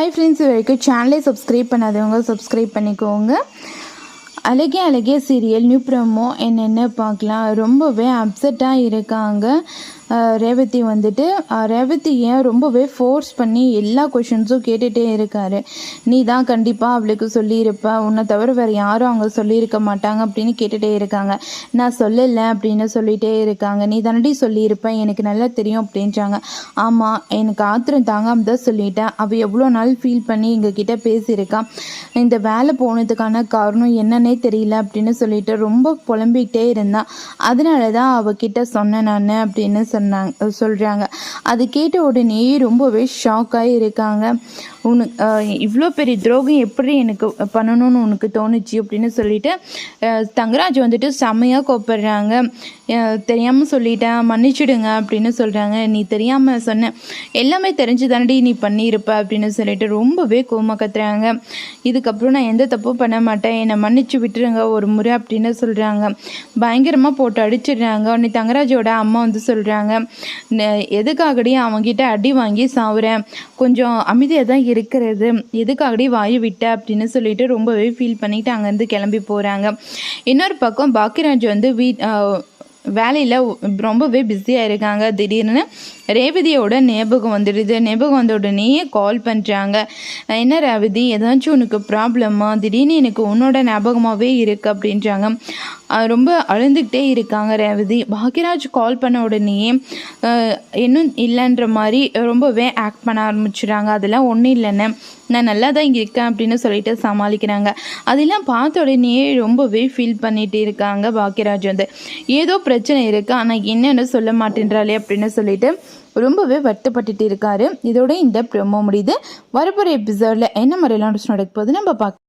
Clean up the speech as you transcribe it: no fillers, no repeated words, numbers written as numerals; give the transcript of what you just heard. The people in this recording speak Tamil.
हाय फ्रेंड्स वரைக்கும் சேனலை சப்ஸ்கிரைப் பண்ணாதவங்க சப்ஸ்கிரைப் பண்ணிக்கோங்க. அழகே அழகே சீரியல் நியூ ப்ரோமோ என்னென்ன பார்க்கலாம். ரொம்பவே அப்செட்டாக இருக்காங்க ரேவதி வந்துட்டு. ரேவதி ஏன் ரொம்பவே ஃபோர்ஸ் பண்ணி எல்லா கொஷின்ஸும் கேட்டுகிட்டே இருக்காரு. நீ தான் கண்டிப்பாக அவளுக்கு சொல்லியிருப்ப, உன்னை தவிர வேறு யாரும் அவங்க சொல்லியிருக்க மாட்டாங்க அப்படின்னு கேட்டுகிட்டே இருக்காங்க. நான் சொல்லலை அப்படின்னு சொல்லிகிட்டே இருக்காங்க. நீ தானடி சொல்லியிருப்ப, எனக்கு நல்லா தெரியும் அப்படின்றாங்க. ஆமாம், எனக்கு ஆத்திரம் தாங்காம தான் சொல்லிட்டேன். அவள் எவ்வளோ நாள் ஃபீல் பண்ணி எங்ககிட்ட பேசியிருக்கான். இந்த வேலை போனதுக்கான காரணம் என்னன்னே தெரியல அப்படின்னு சொல்லிட்டு ரொம்ப புலம்பிக்கிட்டே இருந்தான். அதனால தான் அவகிட்ட சொன்னேன் நான் அப்படின்னு சொல்கிறாங்க. அது கேட்ட உடனே ரொம்பவே ஷாக்காகி இருக்காங்க. உனக்கு இவ்வளோ பெரிய துரோகம் எப்படி எனக்கு பண்ணணும்னு உனக்கு தோணுச்சு அப்படின்னு சொல்லிட்டு தங்கராஜ் வந்துட்டு செம்மையாக கோப்படுறாங்க. தெரியாமல் சொல்லிட்டேன், மன்னிச்சிடுங்க அப்படின்னு சொல்கிறாங்க. நீ தெரியாமல் சொன்ன, எல்லாமே தெரிஞ்சு தானடி நீ பண்ணியிருப்ப அப்படின்னு சொல்லிட்டு ரொம்பவே கோமா கத்துறாங்க. இதுக்கப்புறம் நான் எந்த தப்பும் பண்ண மாட்டேன், என்னை மன்னிச்சு விட்டுருங்க ஒரு முறை அப்படின்னு சொல்கிறாங்க. பயங்கரமாக போட்டு அடிச்சிடுறாங்க. உடனே தங்கராஜோட அம்மா வந்து சொல்கிறாங்க, எதுக்காகடி அவங்ககிட்ட அடி வாங்கி சாவுறேன், கொஞ்சம் அமைதியாக தான் இருக்கிறது, எதுக்காகடி வாயு விட்ட அப்படின்னு சொல்லிட்டு ரொம்பவே ஃபீல் பண்ணிட்டு அங்கேருந்து கிளம்பி போகிறாங்க. இன்னொரு பக்கம் பாக்கியராஜ் வந்து வேலையில் ரொம்பவே பிஸியாக இருக்காங்க. திடீர்னு ரேவதியோட ஞாபகம் வந்துடுது. ஞாபகம் வந்த உடனே கால் பண்ணுறாங்க. என்ன ரேவதி, ஏதாச்சும் உனக்கு ப்ராப்ளமா, திடீர்னு எனக்கு உன்னோட ஞாபகமாகவே இருக்குது அப்படின்றாங்க. ரொம்ப அழுந்துக்கிட்டே இருக்காங்க ரேவதி. பாக்கியராஜ் கால் பண்ண உடனே இன்னும் இல்லைன்ற மாதிரி ரொம்பவே ஆக்ட் பண்ண ஆரம்பிச்சுறாங்க. அதெல்லாம் ஒன்றும் இல்லைன்னு, நான் நல்லா தான் இங்கே இருக்கேன் அப்படின்னு சொல்லிட்டு சமாளிக்கிறாங்க. அதெல்லாம் பார்த்த உடனே ரொம்பவே ஃபீல் பண்ணிட்டு இருக்காங்க பாக்கியராஜ் வந்து. ஏதோ பிரச்சனை இருக்குது, ஆனால் என்னென்னு சொல்ல மாட்டேன்றாளே அப்படின்னு சொல்லிட்டு ரொம்பவே வருத்தப்பட்டுட்டு இருக்காரு. இதோட இந்த ப்ரோமோ முடியுது. வரப்போகிற எபிசோடில் என்ன மாதிரிலாம் நடக்க போகுது நம்ம பார்க்கலாம்.